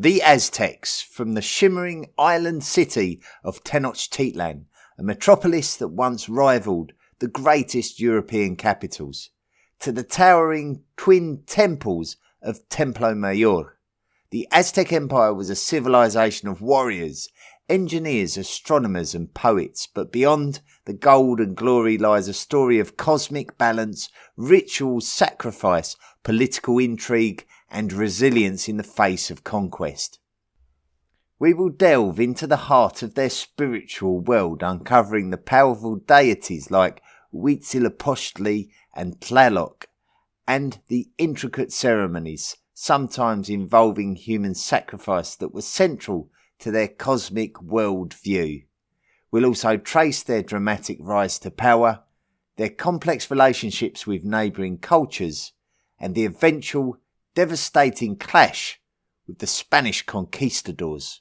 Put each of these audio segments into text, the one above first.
The Aztecs, from the shimmering island city of Tenochtitlan, a metropolis that once rivaled the greatest European capitals, to the towering twin temples of Templo Mayor. The Aztec Empire was a civilization of warriors, engineers, astronomers and poets, but beyond the gold and glory lies a story of cosmic balance, ritual sacrifice, political intrigue and resilience in the face of conquest. We will delve into the heart of their spiritual world, uncovering the powerful deities like Huitzilopochtli and Tlaloc, and the intricate ceremonies, sometimes involving human sacrifice, that were central to their cosmic world view. We'll also trace their dramatic rise to power, their complex relationships with neighbouring cultures, and the eventual devastating clash with the Spanish conquistadors.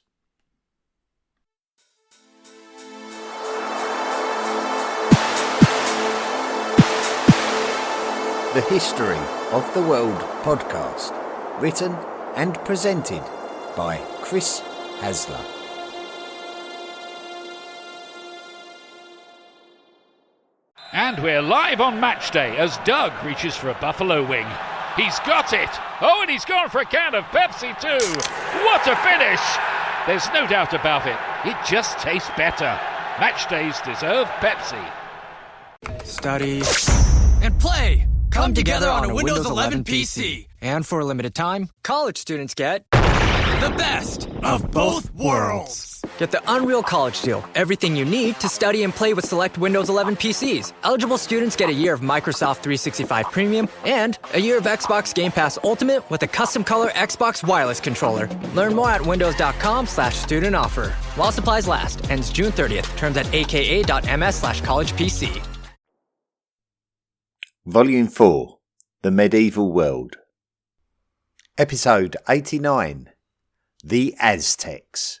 The History of the World podcast, written and presented by Chris Hasler. And we're live on match day as Doug reaches for a buffalo wing. He's got it! Oh, and he's gone for a can of Pepsi too! What a finish! There's no doubt about it. It just tastes better. Match days deserve Pepsi. Study and play come together on a Windows 11 PC. And for a limited time, college students get the best of both worlds. Get the Unreal College Deal. Everything you need to study and play with select Windows 11 PCs. Eligible students get a year of Microsoft 365 Premium and a year of Xbox Game Pass Ultimate with a custom color Xbox wireless controller. Learn more at windows.com/student offer. While supplies last. Ends June 30th. Terms at aka.ms/collegepc. Volume 4, The Medieval World. Episode 89, The Aztecs.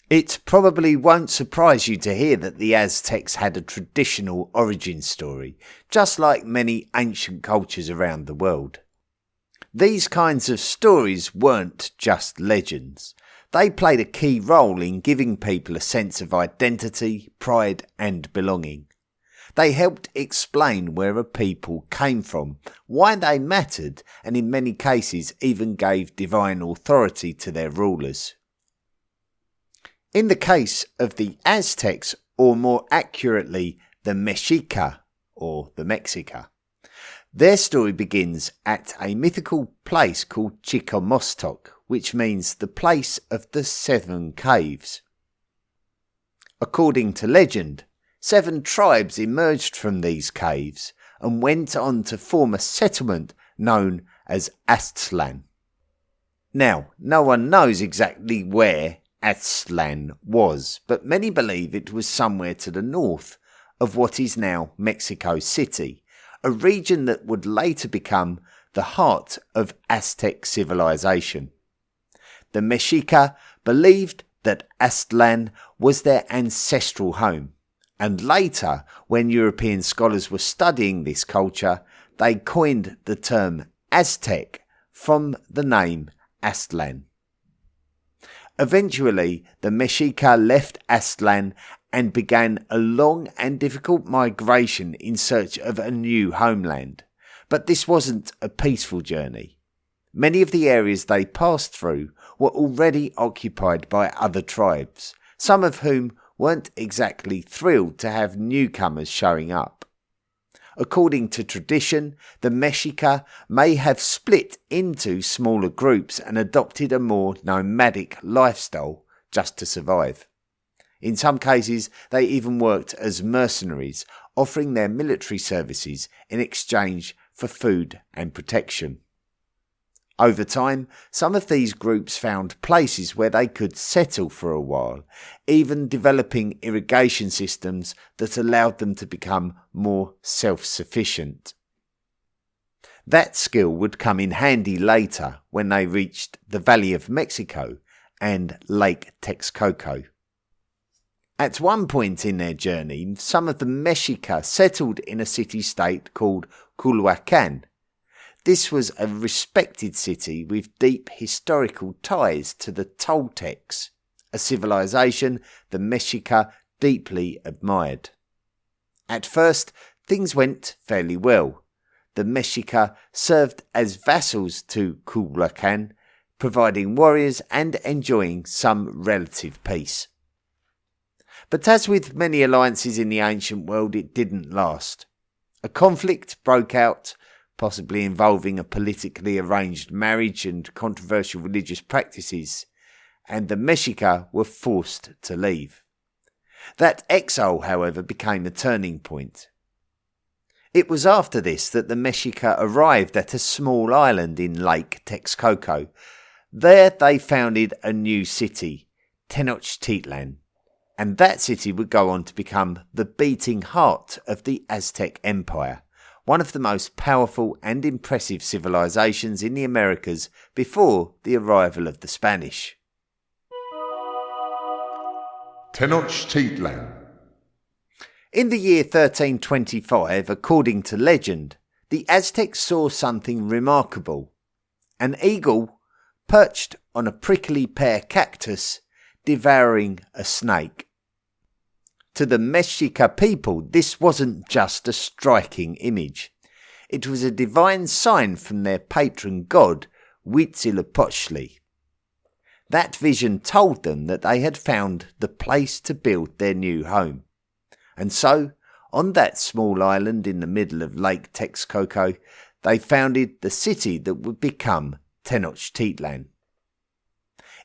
It probably won't surprise you to hear that the Aztecs had a traditional origin story, just like many ancient cultures around the world. These kinds of stories weren't just legends. They played a key role in giving people a sense of identity, pride and belonging. They helped explain where a people came from, why they mattered, and in many cases even gave divine authority to their rulers. In the case of the Aztecs, or more accurately, the Mexica, or the Mexica, their story begins at a mythical place called Chicomostoc, which means the place of the 7 caves. According to legend, 7 tribes emerged from these caves and went on to form a settlement known as Aztlan. Now, no one knows exactly where Aztlan was, but many believe it was somewhere to the north of what is now Mexico City, a region that would later become the heart of Aztec civilization. The Mexica believed that Aztlan was their ancestral home, and later, when European scholars were studying this culture, they coined the term Aztec from the name Aztlan. Eventually, the Mexica left Aztlan and began a long and difficult migration in search of a new homeland. But this wasn't a peaceful journey. Many of the areas they passed through were already occupied by other tribes, some of whom weren't exactly thrilled to have newcomers showing up. According to tradition, the Mexica may have split into smaller groups and adopted a more nomadic lifestyle just to survive. In some cases, they even worked as mercenaries, offering their military services in exchange for food and protection. Over time, some of these groups found places where they could settle for a while, even developing irrigation systems that allowed them to become more self-sufficient. That skill would come in handy later when they reached the Valley of Mexico and Lake Texcoco. At one point in their journey, some of the Mexica settled in a city-state called Culhuacan. This was a respected city with deep historical ties to the Toltecs, a civilization the Mexica deeply admired. At first, things went fairly well. The Mexica served as vassals to Culhuacan, providing warriors and enjoying some relative peace. But as with many alliances in the ancient world, it didn't last. A conflict broke out, possibly involving a politically arranged marriage and controversial religious practices, and the Mexica were forced to leave. That exile, however, became a turning point. It was after this that the Mexica arrived at a small island in Lake Texcoco. There they founded a new city, Tenochtitlan, and that city would go on to become the beating heart of the Aztec Empire, one of the most powerful and impressive civilizations in the Americas before the arrival of the Spanish. Tenochtitlan. In the year 1325, according to legend, the Aztecs saw something remarkable. An eagle perched on a prickly pear cactus, devouring a snake. To the Mexica people, this wasn't just a striking image. It was a divine sign from their patron god, Huitzilopochtli. That vision told them that they had found the place to build their new home. And so, on that small island in the middle of Lake Texcoco, they founded the city that would become Tenochtitlan.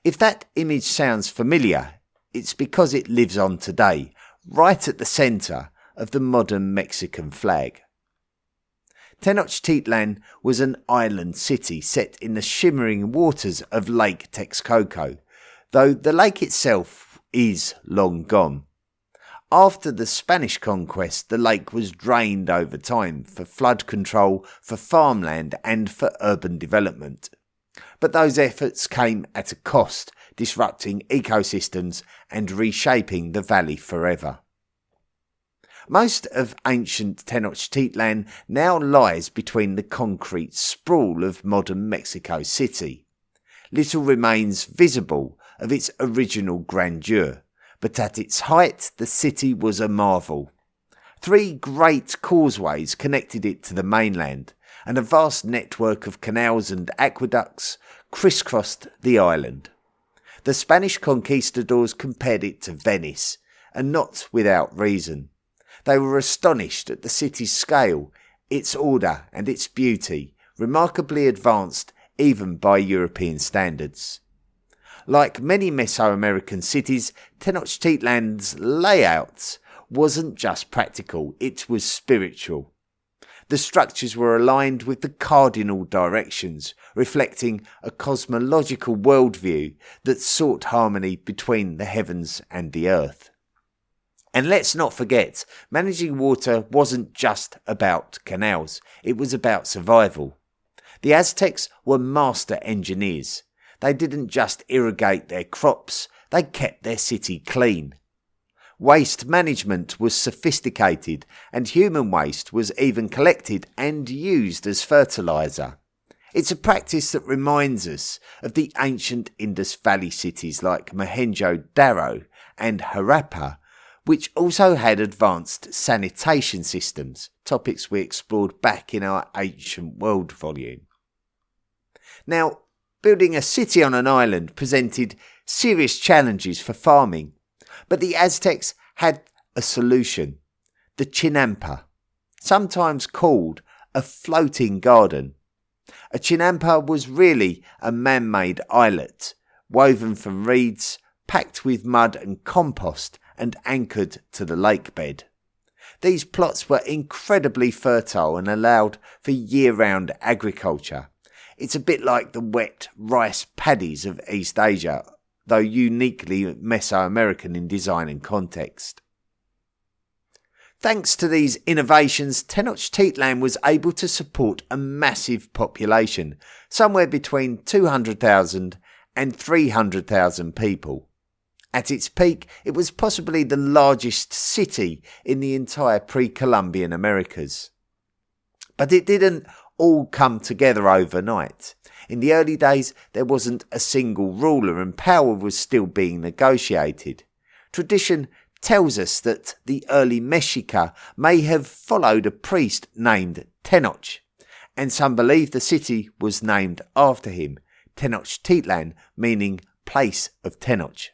If that image sounds familiar, it's because it lives on today, right at the centre of the modern Mexican flag. Tenochtitlan was an island city set in the shimmering waters of Lake Texcoco, though the lake itself is long gone. After the Spanish conquest, the lake was drained over time for flood control, for farmland and for urban development. But those efforts came at a cost, disrupting ecosystems and reshaping the valley forever. Most of ancient Tenochtitlan now lies between the concrete sprawl of modern Mexico City. Little remains visible of its original grandeur, but at its height the city was a marvel. 3 great causeways connected it to the mainland, and a vast network of canals and aqueducts crisscrossed the island. The Spanish conquistadors compared it to Venice, and not without reason. They were astonished at the city's scale, its order and its beauty, remarkably advanced even by European standards. Like many Mesoamerican cities, Tenochtitlan's layout wasn't just practical, it was spiritual. The structures were aligned with the cardinal directions, reflecting a cosmological worldview that sought harmony between the heavens and the earth. And let's not forget, managing water wasn't just about canals, it was about survival. The Aztecs were master engineers. They didn't just irrigate their crops, they kept their city clean. Waste management was sophisticated, and human waste was even collected and used as fertiliser. It's a practice that reminds us of the ancient Indus Valley cities like Mohenjo-Daro and Harappa, which also had advanced sanitation systems, topics we explored back in our Ancient World volume. Now, building a city on an island presented serious challenges for farming, but the Aztecs had a solution: the chinampa, sometimes called a floating garden. A chinampa was really a man-made islet, woven from reeds, packed with mud and compost, and anchored to the lake bed. These plots were incredibly fertile and allowed for year-round agriculture. It's a bit like the wet rice paddies of East Asia, though uniquely Mesoamerican in design and context. Thanks to these innovations, Tenochtitlan was able to support a massive population, somewhere between 200,000 and 300,000 people. At its peak, it was possibly the largest city in the entire pre-Columbian Americas. But it didn't all come together overnight. In the early days, there wasn't a single ruler and power was still being negotiated. Tradition tells us that the early Mexica may have followed a priest named Tenoch, and some believe the city was named after him, Tenochtitlan meaning place of Tenoch.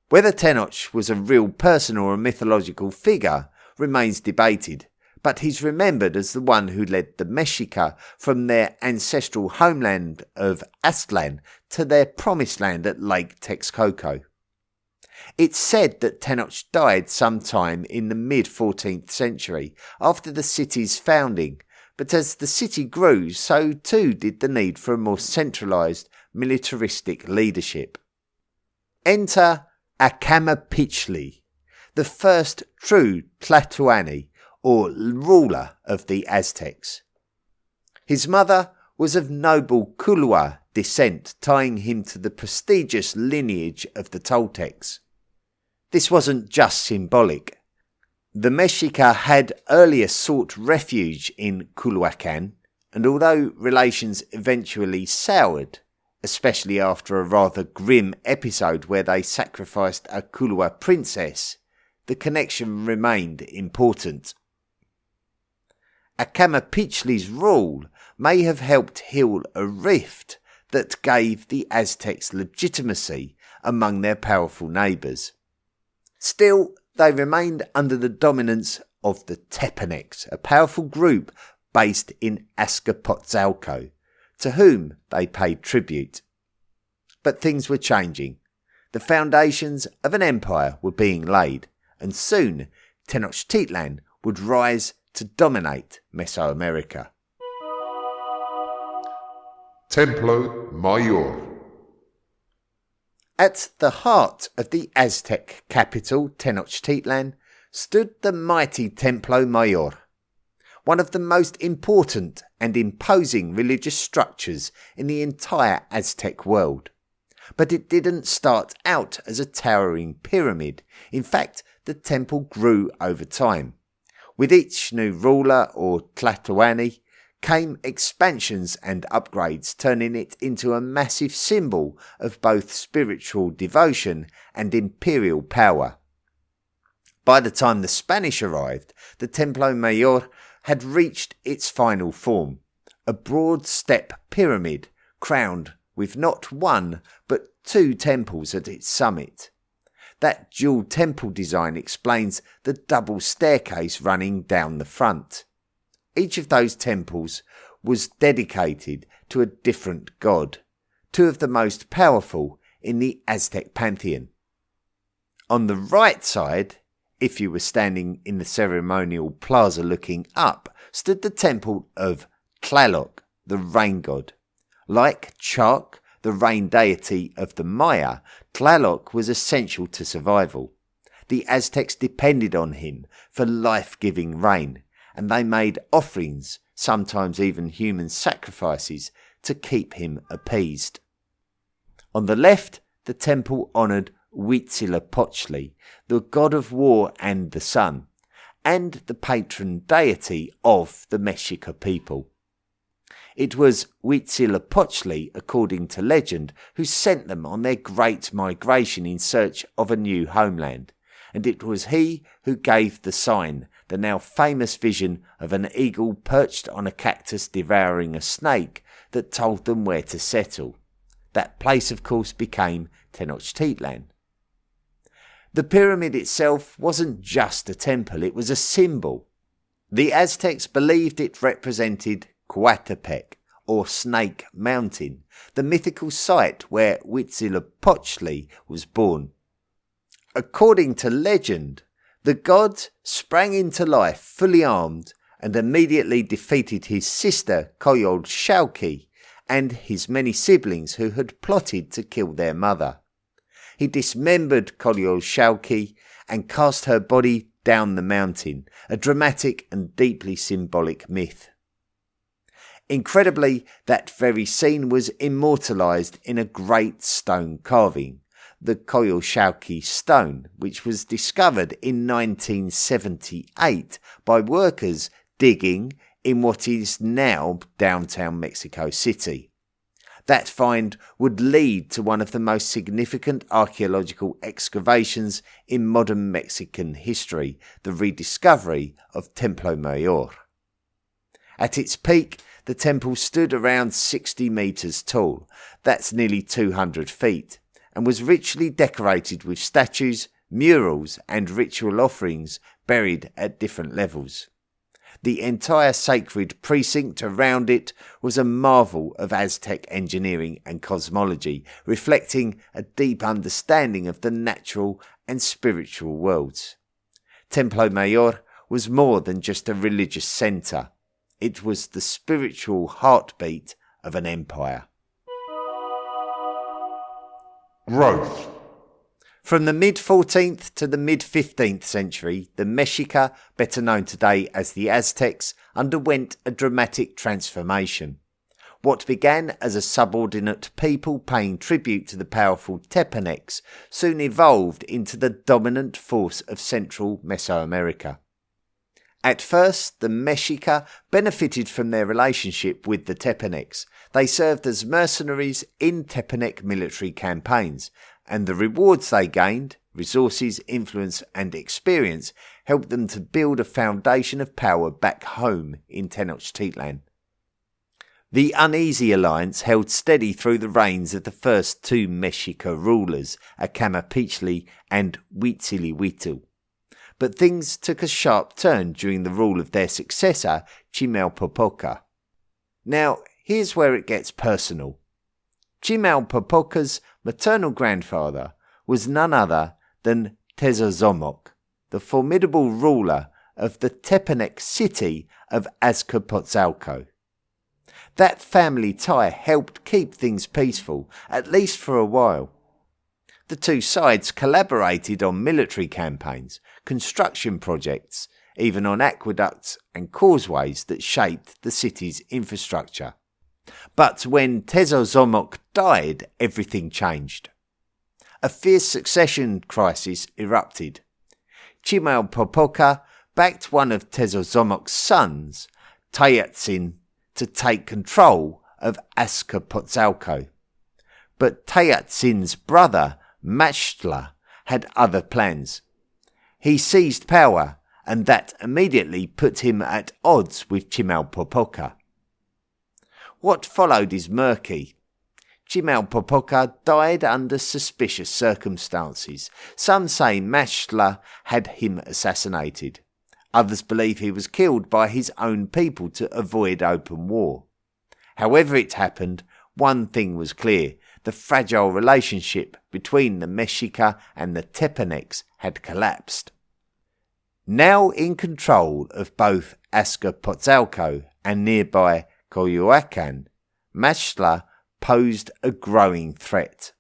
Whether Tenoch was a real person or a mythological figure remains debated, but he's remembered as the one who led the Mexica from their ancestral homeland of Aztlan to their promised land at Lake Texcoco. It's said that Tenoch died sometime in the mid-14th century after the city's founding, but as the city grew, so too did the need for a more centralised, militaristic leadership. Enter Acamapichtli, the first true Tlatoani, or ruler of the Aztecs. His mother was of noble Culua descent, tying him to the prestigious lineage of the Toltecs. This wasn't just symbolic. The Mexica had earlier sought refuge in Culhuacan, and although relations eventually soured, especially after a rather grim episode where they sacrificed a Culua princess, the connection remained important. Acamapichtli's rule may have helped heal a rift that gave the Aztecs legitimacy among their powerful neighbours. Still, they remained under the dominance of the Tepanecs, a powerful group based in Azcapotzalco, to whom they paid tribute. But things were changing. The foundations of an empire were being laid, and soon Tenochtitlan would rise to dominate Mesoamerica. Templo Mayor. At the heart of the Aztec capital, Tenochtitlan, stood the mighty Templo Mayor, one of the most important and imposing religious structures in the entire Aztec world. But it didn't start out as a towering pyramid. In fact, the temple grew over time. With each new ruler or Tlatoani came expansions and upgrades, turning it into a massive symbol of both spiritual devotion and imperial power. By the time the Spanish arrived, the Templo Mayor had reached its final form, a broad step pyramid crowned with not one but two temples at its summit. That dual temple design explains the double staircase running down the front. Each of those temples was dedicated to a different god, two of the most powerful in the Aztec pantheon. On the right side, if you were standing in the ceremonial plaza looking up, stood the temple of Tlaloc, the rain god. Like Chark, the rain deity of the Maya, Tlaloc was essential to survival. The Aztecs depended on him for life-giving rain, and they made offerings, sometimes even human sacrifices, to keep him appeased. On the left, the temple honoured Huitzilopochtli, the god of war and the sun, and the patron deity of the Mexica people. It was Huitzilopochtli, according to legend, who sent them on their great migration in search of a new homeland, and it was he who gave the sign, the now famous vision of an eagle perched on a cactus devouring a snake, that told them where to settle. That place, of course, became Tenochtitlan. The pyramid itself wasn't just a temple, it was a symbol. The Aztecs believed it represented Coatepec, or Snake Mountain, the mythical site where Huitzilopochtli was born. According to legend, the god sprang into life fully armed and immediately defeated his sister Coyolxauhqui and his many siblings who had plotted to kill their mother. He dismembered Coyolxauhqui and cast her body down the mountain, a dramatic and deeply symbolic myth. Incredibly, that very scene was immortalised in a great stone carving, the Coyolxauhqui stone, which was discovered in 1978 by workers digging in what is now downtown Mexico City. That find would lead to one of the most significant archaeological excavations in modern Mexican history, the rediscovery of Templo Mayor. At its peak, the temple stood around 60 metres tall, that's nearly 200 feet, and was richly decorated with statues, murals and ritual offerings buried at different levels. The entire sacred precinct around it was a marvel of Aztec engineering and cosmology, reflecting a deep understanding of the natural and spiritual worlds. Templo Mayor was more than just a religious centre. It was the spiritual heartbeat of an empire. Growth. From the mid-14th to the mid-15th century, the Mexica, better known today as the Aztecs, underwent a dramatic transformation. What began as a subordinate people paying tribute to the powerful Tepanecs soon evolved into the dominant force of central Mesoamerica. At first, the Mexica benefited from their relationship with the Tepanecs. They served as mercenaries in Tepanec military campaigns, and the rewards they gained, resources, influence and experience, helped them to build a foundation of power back home in Tenochtitlan. The uneasy alliance held steady through the reigns of the first two Mexica rulers, Acamapichtli and Huitzilihuitl. But things took a sharp turn during the rule of their successor, Chimalpopoca. Now, here's where it gets personal. Chimalpopoca's maternal grandfather was none other than Tezozomoc, the formidable ruler of the Tepanec city of Azcapotzalco. That family tie helped keep things peaceful, at least for a while. The two sides collaborated on military campaigns, construction projects, even on aqueducts and causeways that shaped the city's infrastructure. But when Tezozomoc died, everything changed. A fierce succession crisis erupted. Chimalpopoca backed one of Tezozomoc's sons, Tayatzin, to take control of Azcapotzalco. But Tayatzin's brother, Maxtla, had other plans. He seized power, and that immediately put him at odds with Chimalpopoca. What followed is murky. Chimalpopoca died under suspicious circumstances. Some say Maxtla had him assassinated. Others believe he was killed by his own people to avoid open war. However it happened, one thing was clear. The fragile relationship between the Mexica and the Tepanecs had collapsed. Now in control of both Azcapotzalco and nearby Coyoacan, Maxtla posed a growing threat.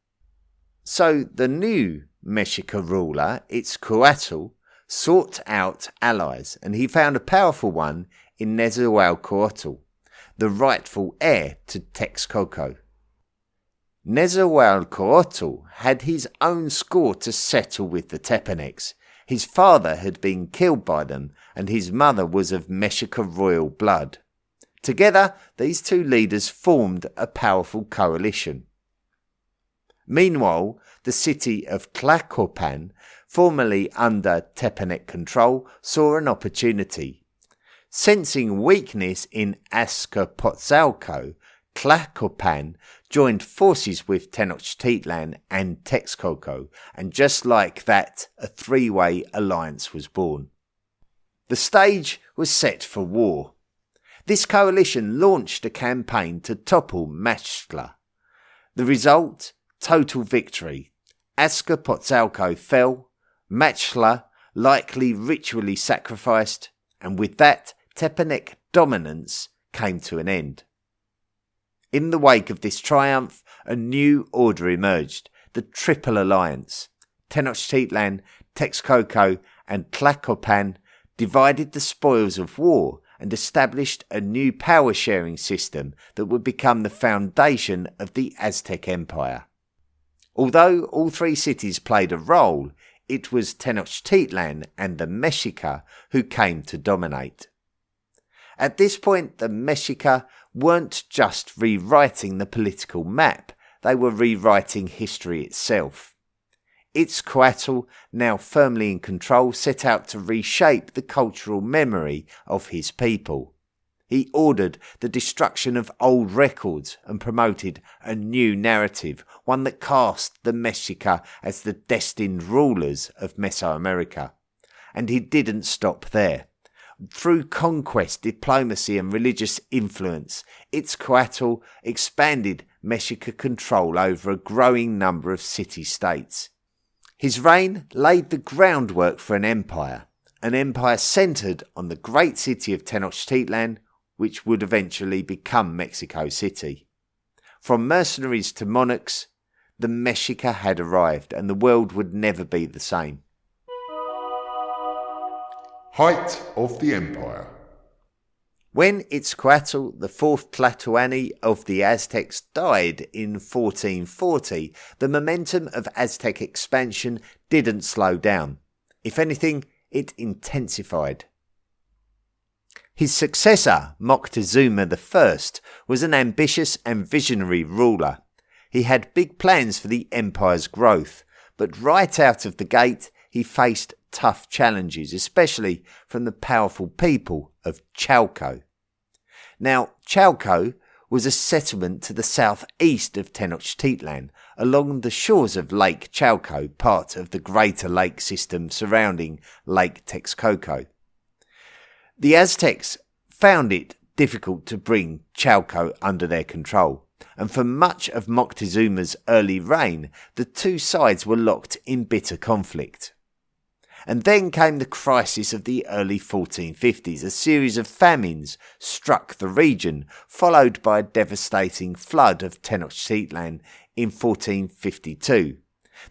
So the new Mexica ruler, Itzcoatl, sought out allies, and he found a powerful one in Nezahualcóyotl, the rightful heir to Texcoco. Nezahualcóyotl had his own score to settle with the Tepanecs. His father had been killed by them, and his mother was of Mexica royal blood. Together, these two leaders formed a powerful coalition. Meanwhile, the city of Tlacopan, formerly under Tepanec control, saw an opportunity. Sensing weakness in Azcapotzalco, Tlacopan joined forces with Tenochtitlan and Texcoco, and just like that, a three-way alliance was born. The stage was set for war. This coalition launched a campaign to topple Maxtla. The result? Total victory. Azcapotzalco fell, Maxtla likely ritually sacrificed, and with that, Tepanec dominance came to an end. In the wake of this triumph, a new order emerged, the Triple Alliance. Tenochtitlan, Texcoco and Tlacopan divided the spoils of war and established a new power-sharing system that would become the foundation of the Aztec Empire. Although all three cities played a role, it was Tenochtitlan and the Mexica who came to dominate. At this point, the Mexica weren't just rewriting the political map, they were rewriting history itself. Itzcoatl, now firmly in control, set out to reshape the cultural memory of his people. He ordered the destruction of old records and promoted a new narrative, one that cast the Mexica as the destined rulers of Mesoamerica. And he didn't stop there. Through conquest, diplomacy and religious influence, Itzcoatl expanded Mexica control over a growing number of city-states. His reign laid the groundwork for an empire centred on the great city of Tenochtitlan, which would eventually become Mexico City. From mercenaries to monarchs, the Mexica had arrived and the world would never be the same. Height of the Empire. When Itzcoatl, the fourth Tlatoani of the Aztecs, died in 1440, the momentum of Aztec expansion didn't slow down. If anything, it intensified. His successor, Moctezuma I, was an ambitious and visionary ruler. He had big plans for the empire's growth, but right out of the gate he faced tough challenges, especially from the powerful people of Chalco. Now, Chalco was a settlement to the southeast of Tenochtitlan, along the shores of Lake Chalco, part of the greater lake system surrounding Lake Texcoco. The Aztecs found it difficult to bring Chalco under their control, and for much of Moctezuma's early reign, the two sides were locked in bitter conflict. And then came the crisis of the early 1450s. A series of famines struck the region, followed by a devastating flood of Tenochtitlan in 1452.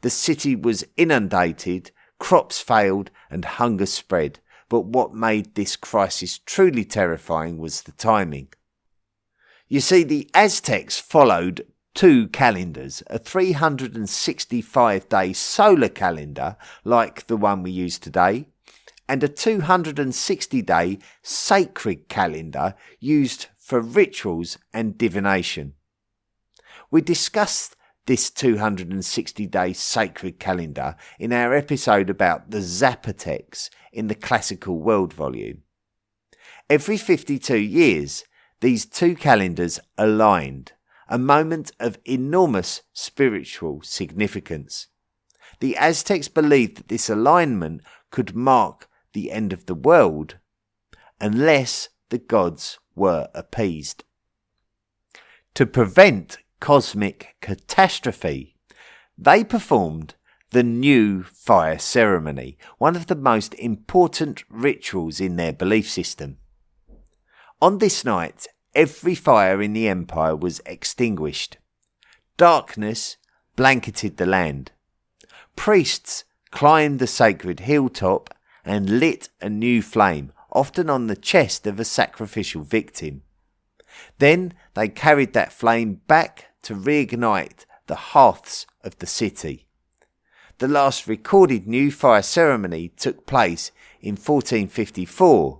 The city was inundated, crops failed, and hunger spread. But what made this crisis truly terrifying was the timing. You see, the Aztecs followed two calendars, a 365-day solar calendar like the one we use today, and a 260-day sacred calendar used for rituals and divination. We discussed this 260-day sacred calendar in our episode about the Zapotecs in the Classical World volume. Every 52 years, these two calendars aligned, a moment of enormous spiritual significance. The Aztecs believed that this alignment could mark the end of the world, unless the gods were appeased. To prevent cosmic catastrophe, they performed the new fire ceremony, one of the most important rituals in their belief system. On this night, every fire in the empire was extinguished. Darkness blanketed the land. Priests climbed the sacred hilltop and lit a new flame, often on the chest of a sacrificial victim. Then they carried that flame back to reignite the hearths of the city. The last recorded new fire ceremony took place in 1454,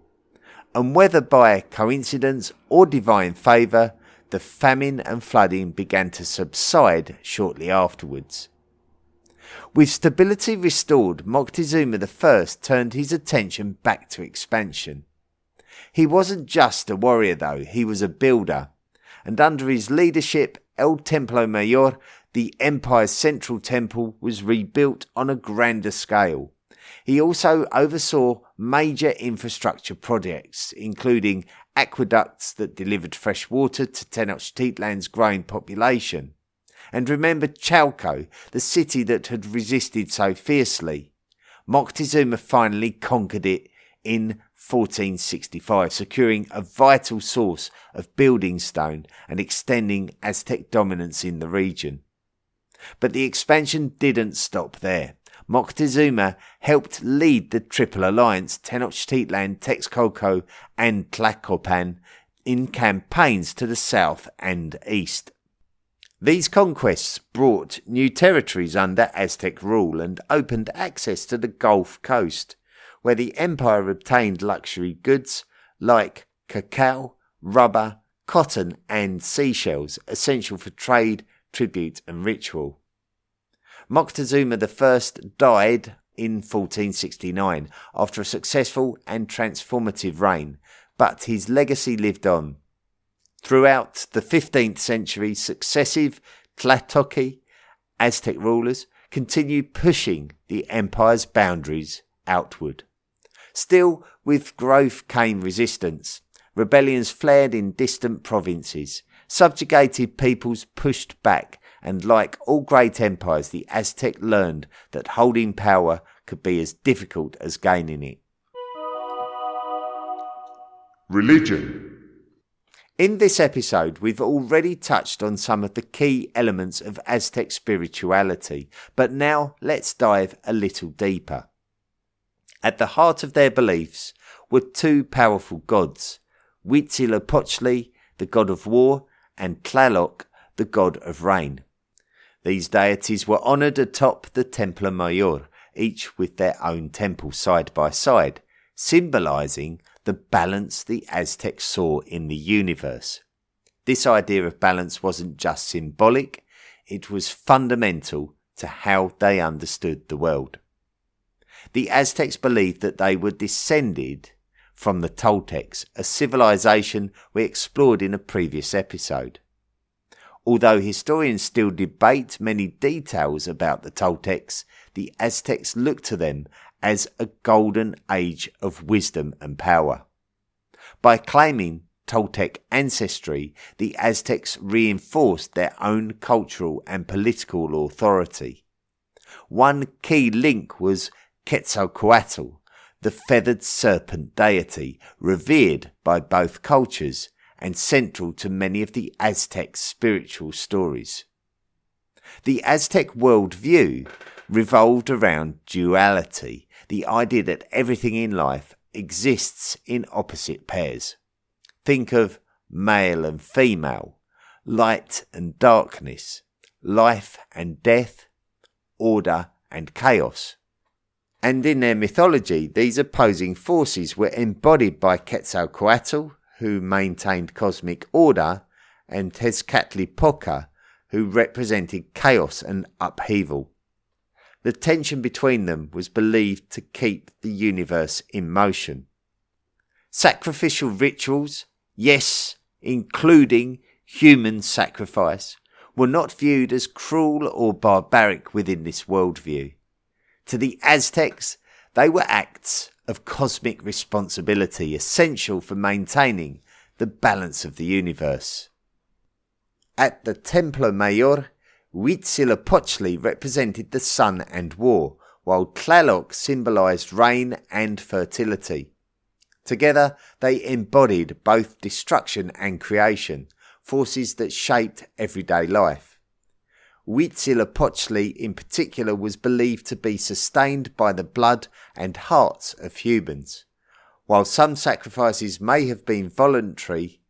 and whether by coincidence or divine favour, the famine and flooding began to subside shortly afterwards. With stability restored, Moctezuma I turned his attention back to expansion. He wasn't just a warrior though, he was a builder, and under his leadership, El Templo Mayor, the empire's central temple, was rebuilt on a grander scale. He also oversaw major infrastructure projects, including aqueducts that delivered fresh water to Tenochtitlan's growing population. And remember Chalco, the city that had resisted so fiercely. Moctezuma finally conquered it in 1465, securing a vital source of building stone and extending Aztec dominance in the region. But the expansion didn't stop there. Moctezuma helped lead the Triple Alliance, Tenochtitlan, Texcoco and Tlacopan, in campaigns to the south and east. These conquests brought new territories under Aztec rule and opened access to the Gulf Coast, where the empire obtained luxury goods like cacao, rubber, cotton and seashells, essential for trade, tribute and ritual. Moctezuma I died in 1469 after a successful and transformative reign, but his legacy lived on. Throughout the 15th century, successive Tlatoc Aztec rulers continued pushing the empire's boundaries outward. Still, with growth came resistance. Rebellions flared in distant provinces. Subjugated peoples pushed back, and like all great empires, the Aztec learned that holding power could be as difficult as gaining it. Religion. In this episode, we've already touched on some of the key elements of Aztec spirituality, but now let's dive a little deeper. At the heart of their beliefs were two powerful gods, Huitzilopochtli, the god of war, and Tlaloc, the god of rain. These deities were honoured atop the Templo Mayor, each with their own temple side by side, symbolising the balance the Aztecs saw in the universe. This idea of balance wasn't just symbolic, it was fundamental to how they understood the world. The Aztecs believed that they were descended from the Toltecs, a civilization we explored in a previous episode. Although historians still debate many details about the Toltecs, the Aztecs look to them as a golden age of wisdom and power. By claiming Toltec ancestry, the Aztecs reinforced their own cultural and political authority. One key link was Quetzalcoatl, the feathered serpent deity, revered by both cultures and central to many of the Aztecs' spiritual stories. The Aztec worldview revolved around duality, the idea that everything in life exists in opposite pairs. Think of male and female, light and darkness, life and death, order and chaos. And in their mythology, these opposing forces were embodied by Quetzalcoatl, who maintained cosmic order, and Tezcatlipoca, who represented chaos and upheaval. The tension between them was believed to keep the universe in motion. Sacrificial rituals, yes, including human sacrifice, were not viewed as cruel or barbaric within this worldview. To the Aztecs, they were acts of cosmic responsibility, essential for maintaining the balance of the universe. At the Templo Mayor, Huitzilopochtli represented the sun and war, while Tlaloc symbolised rain and fertility. Together, they embodied both destruction and creation, forces that shaped everyday life. Huitzilopochtli in particular was believed to be sustained by the blood and hearts of humans. While some sacrifices may have been voluntary,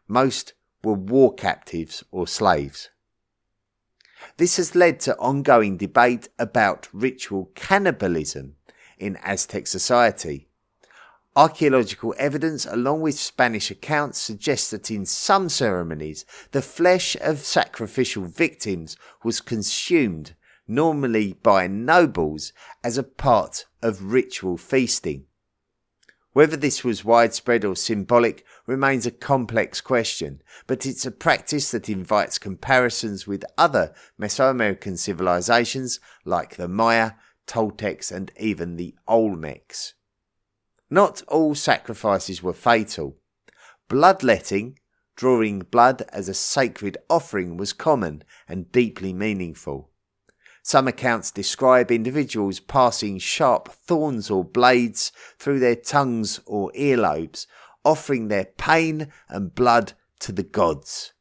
most were war captives or slaves. This has led to ongoing debate about ritual cannibalism in Aztec society. Archaeological evidence along with Spanish accounts suggests that in some ceremonies the flesh of sacrificial victims was consumed, normally by nobles, as a part of ritual feasting. Whether this was widespread or symbolic remains a complex question, but it's a practice that invites comparisons with other Mesoamerican civilizations like the Maya, Toltecs and even the Olmecs. Not all sacrifices were fatal. Bloodletting, drawing blood as a sacred offering, was common and deeply meaningful. Some accounts describe individuals passing sharp thorns or blades through their tongues or earlobes, offering their pain and blood to the gods.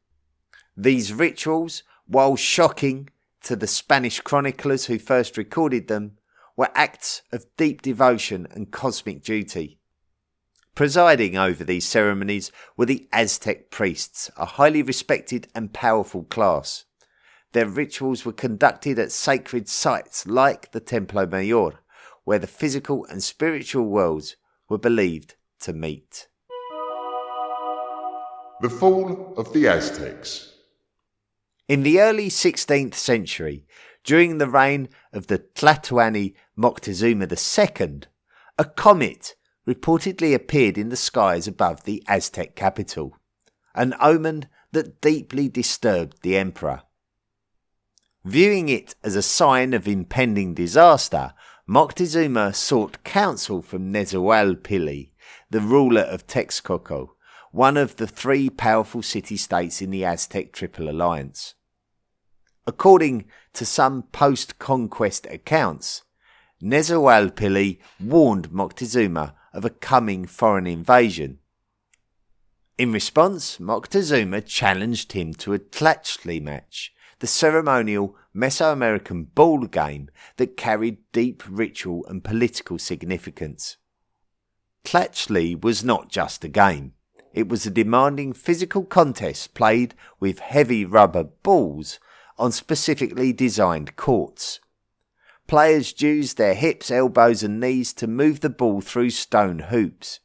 These rituals, while shocking to the Spanish chroniclers who first recorded them, were acts of deep devotion and cosmic duty. Presiding over these ceremonies were the Aztec priests, a highly respected and powerful class. Their rituals were conducted at sacred sites like the Templo Mayor, where the physical and spiritual worlds were believed to meet. The fall of the Aztecs. In the early 16th century, during the reign of the Tlatoani Moctezuma II, a comet reportedly appeared in the skies above the Aztec capital, an omen that deeply disturbed the emperor. Viewing it as a sign of impending disaster, Moctezuma sought counsel from Nezahualpilli, the ruler of Texcoco, one of the three powerful city-states in the Aztec Triple Alliance. According to some post-conquest accounts, Nezahualpilli warned Moctezuma of a coming foreign invasion. In response, Moctezuma challenged him to a Tlachtli match, the ceremonial Mesoamerican ball game that carried deep ritual and political significance. Tlachtli was not just a game. It was a demanding physical contest played with heavy rubber balls on specifically designed courts. Players used their hips, elbows and knees to move the ball through stone hoops.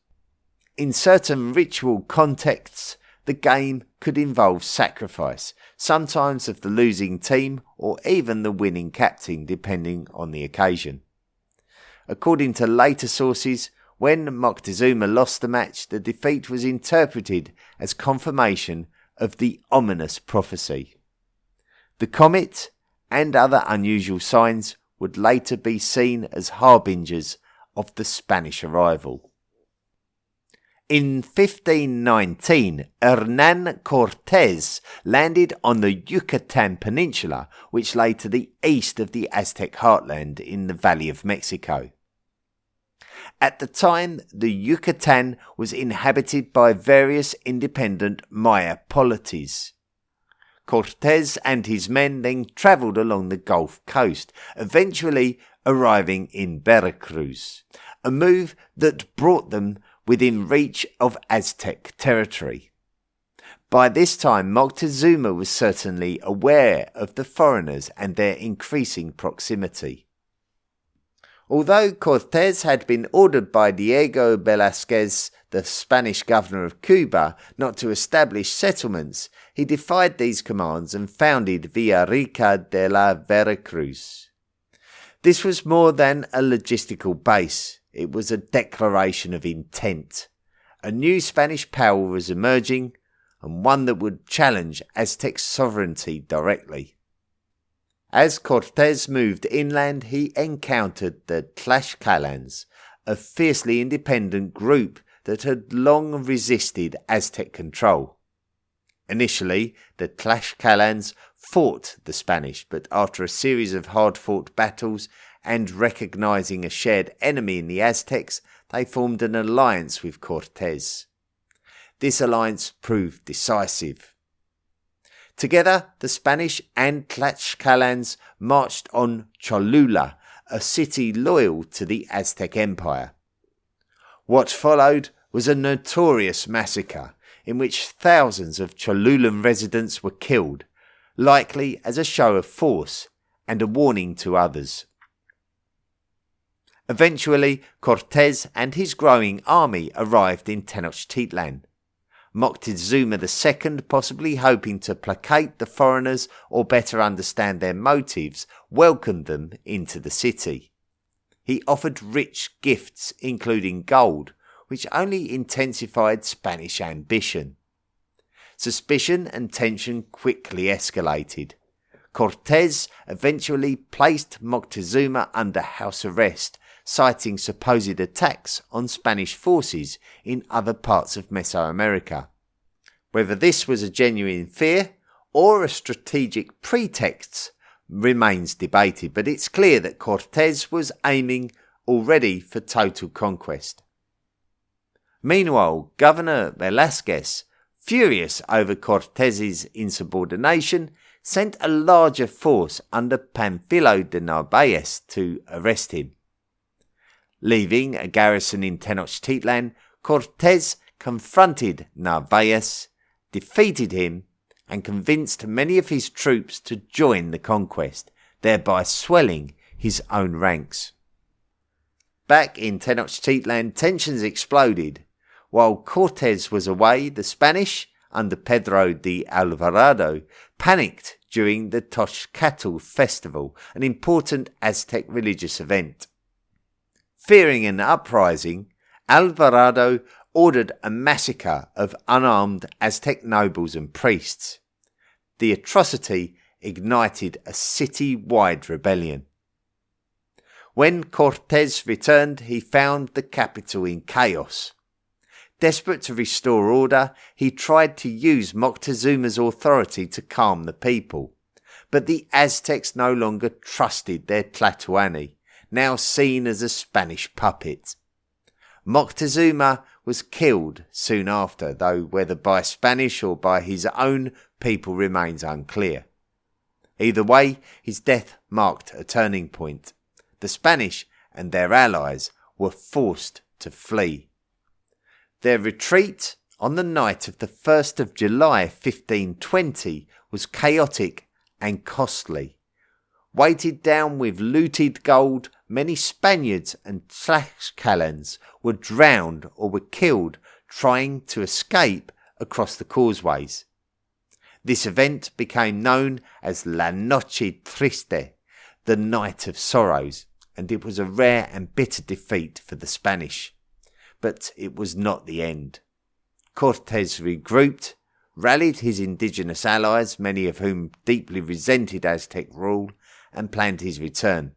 In certain ritual contexts, the game could involve sacrifice, sometimes of the losing team or even the winning captain, depending on the occasion. According to later sources, when Moctezuma lost the match, the defeat was interpreted as confirmation of the ominous prophecy. The comet and other unusual signs would later be seen as harbingers of the Spanish arrival. In 1519, Hernán Cortés landed on the Yucatan Peninsula, which lay to the east of the Aztec heartland in the Valley of Mexico. At the time, the Yucatan was inhabited by various independent Maya polities. Cortés and his men then travelled along the Gulf Coast, eventually arriving in Veracruz, a move that brought them within reach of Aztec territory. By this time, Moctezuma was certainly aware of the foreigners and their increasing proximity. Although Cortés had been ordered by Diego Velázquez, the Spanish governor of Cuba, not to establish settlements, he defied these commands and founded Villarrica de la Veracruz. This was more than a logistical base. It was a declaration of intent. A new Spanish power was emerging, and one that would challenge Aztec sovereignty directly. As Cortés moved inland, he encountered the Tlaxcalans, a fiercely independent group that had long resisted Aztec control. Initially, the Tlaxcalans fought the Spanish, but after a series of hard-fought battles and recognizing a shared enemy in the Aztecs, they formed an alliance with Cortés. This alliance proved decisive. Together, the Spanish and Tlaxcalans marched on Cholula, a city loyal to the Aztec Empire. What followed was a notorious massacre in which thousands of Cholulan residents were killed, likely as a show of force and a warning to others. Eventually, Cortés and his growing army arrived in Tenochtitlan. Moctezuma II, possibly hoping to placate the foreigners or better understand their motives, welcomed them into the city. He offered rich gifts, including gold, which only intensified Spanish ambition. Suspicion and tension quickly escalated. Cortés eventually placed Moctezuma under house arrest, citing supposed attacks on Spanish forces in other parts of Mesoamerica. Whether this was a genuine fear or a strategic pretext, remains debated, but it's clear that Cortés was aiming already for total conquest. Meanwhile, Governor Velázquez, furious over Cortés's insubordination, sent a larger force under Pánfilo de Narváez to arrest him. Leaving a garrison in Tenochtitlan, Cortés confronted Narváez, defeated him, and convinced many of his troops to join the conquest, thereby swelling his own ranks. Back in Tenochtitlan, tensions exploded. While Cortés was away, the Spanish, under Pedro de Alvarado, panicked during the Toxcatl festival, an important Aztec religious event. Fearing an uprising, Alvarado ordered a massacre of unarmed Aztec nobles and priests. The atrocity ignited a city-wide rebellion. When Cortés returned, he found the capital in chaos. Desperate to restore order, he tried to use Moctezuma's authority to calm the people. But the Aztecs no longer trusted their Tlatoani, now seen as a Spanish puppet. Moctezuma was killed soon after, though whether by Spanish or by his own people remains unclear. Either way, his death marked a turning point. The Spanish and their allies were forced to flee. Their retreat on the night of the 1st of July 1520 was chaotic and costly. Weighted down with looted gold, many Spaniards and Tlaxcalans were drowned or were killed trying to escape across the causeways. This event became known as La Noche Triste, the Night of Sorrows, and it was a rare and bitter defeat for the Spanish. But it was not the end. Cortés regrouped, rallied his indigenous allies, many of whom deeply resented Aztec rule, and planned his return.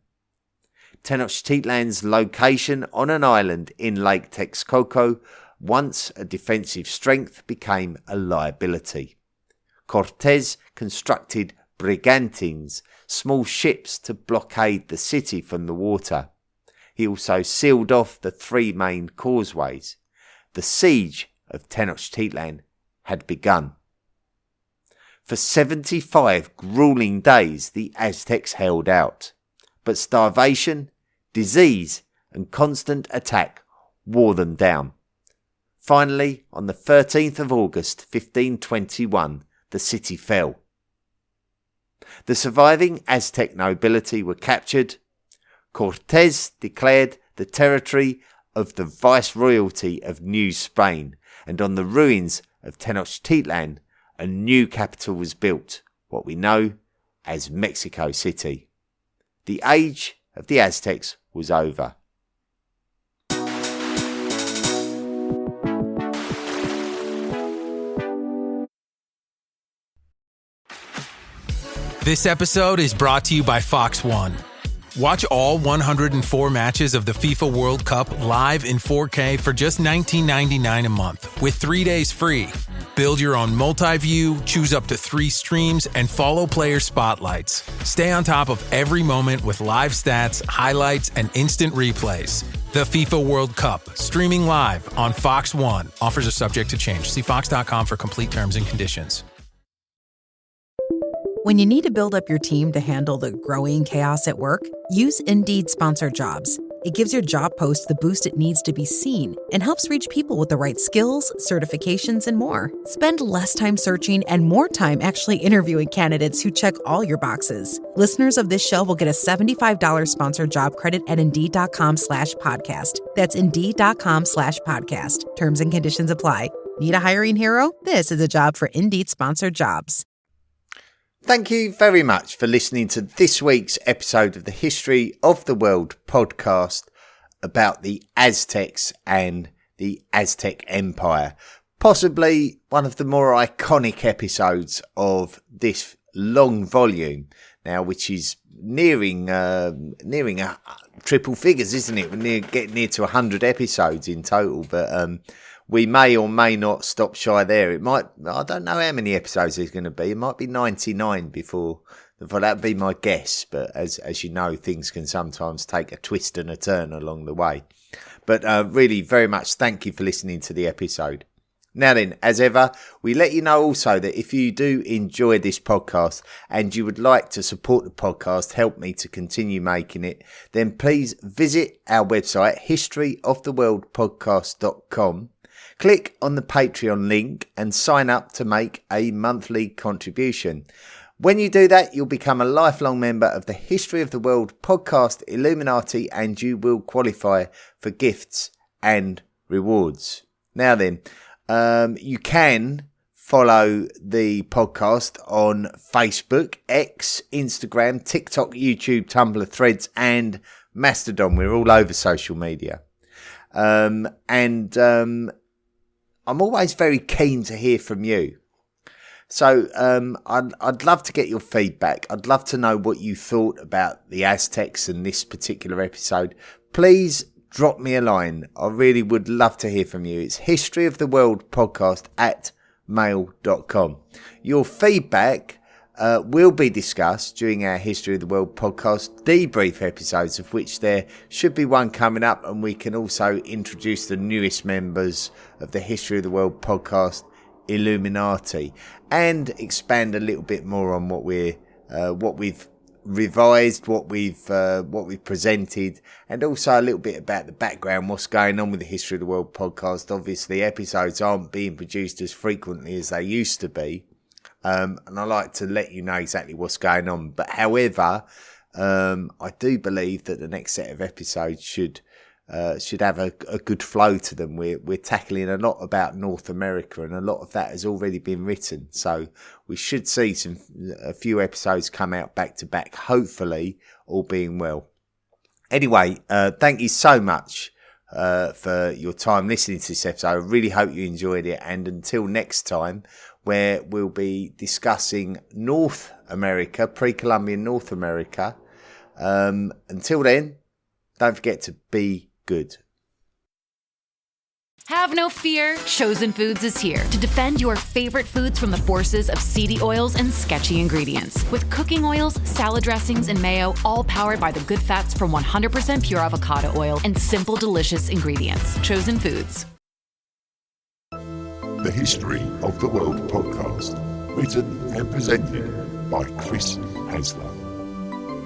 Tenochtitlan's location on an island in Lake Texcoco, once a defensive strength, became a liability. Cortés constructed brigantines, small ships to blockade the city from the water. He also sealed off the three main causeways. The siege of Tenochtitlan had begun. For 75 grueling days the Aztecs held out, but starvation, disease and constant attack wore them down. Finally, on the 13th of August 1521, the city fell. The surviving Aztec nobility were captured. Cortés declared the territory of the Viceroyalty of New Spain, and on the ruins of Tenochtitlan, a new capital was built, what we know as Mexico City. The age of the Aztecs was over. This episode is brought to you by Fox One. Watch all 104 matches of the FIFA World Cup live in 4K for just $19.99 a month with 3 days free. Build your own multi-view, choose up to 3 streams, and follow player spotlights. Stay on top of every moment with live stats, highlights, and instant replays. The FIFA World Cup, streaming live on Fox One. Offers are subject to change. See fox.com for complete terms and conditions. When you need to build up your team to handle the growing chaos at work, use Indeed Sponsored Jobs. It gives your job post the boost it needs to be seen and helps reach people with the right skills, certifications, and more. Spend less time searching and more time actually interviewing candidates who check all your boxes. Listeners of this show will get a $75 sponsored job credit at Indeed.com/podcast. That's Indeed.com/podcast. Terms and conditions apply. Need a hiring hero? This is a job for Indeed Sponsored Jobs. Thank you very much for listening to this week's episode of the History of the World podcast about the Aztecs and the Aztec Empire. Possibly one of the more iconic episodes of this long volume now, which is nearing triple figures, isn't it? We're getting near to 100 episodes in total, but we may or may not stop shy there. It might, I don't know how many episodes there's going to be. It might be 99 before Well, that'd be my guess, but as you know, things can sometimes take a twist and a turn along the way. But really, very much thank you for listening to the episode. Now then, as ever, we let you know also that if you do enjoy this podcast and you would like to support the podcast, help me to continue making it, then please visit our website, historyoftheworldpodcast.com. Click on the Patreon link and sign up to make a monthly contribution. When you do that, you'll become a lifelong member of the History of the World podcast Illuminati, and you will qualify for gifts and rewards. Now then, you can follow the podcast on Facebook, X, Instagram, TikTok, YouTube, Tumblr, Threads, and Mastodon. We're all over social media. I'm always very keen to hear from you. So I'd love to get your feedback. I'd love to know what you thought about the Aztecs and this particular episode. Please drop me a line. I really would love to hear from you. It's historyoftheworldpodcast@mail.com. Your feedback will be discussed during our History of the World podcast debrief episodes, of which there should be one coming up, and we can also introduce the newest members of the History of the World podcast Illuminati, and expand a little bit more on what we've revised, what we've presented, and also a little bit about the background, what's going on with the History of the World podcast. Obviously, episodes aren't being produced as frequently as they used to be, and I like to let you know exactly what's going on. But however, I do believe that the next set of episodes should have a good flow to them. We're tackling a lot about North America, and a lot of that has already been written, so we should see a few episodes come out back to back, hopefully, all being well. Anyway, thank you so much for your time listening to this episode. I really hope you enjoyed it, and until next time, where we'll be discussing North America, pre-Columbian North America. Until then, don't forget to be good. Have no fear, Chosen Foods is here to defend your favorite foods from the forces of seedy oils and sketchy ingredients. With cooking oils, salad dressings, and mayo, all powered by the good fats from 100% pure avocado oil and simple, delicious ingredients. Chosen Foods. The History of the World podcast, written and presented by Chris Hasler.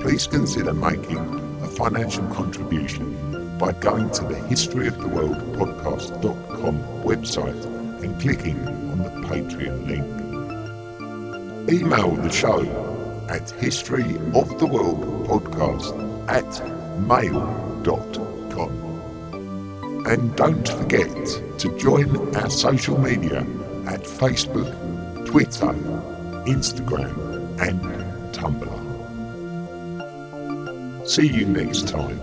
Please consider making a financial contribution by going to the historyoftheworldpodcast.com website and clicking on the Patreon link. Email the show at historyoftheworldpodcast@mail.com. And don't forget to join our social media at Facebook, Twitter, Instagram, and Tumblr. See you next time.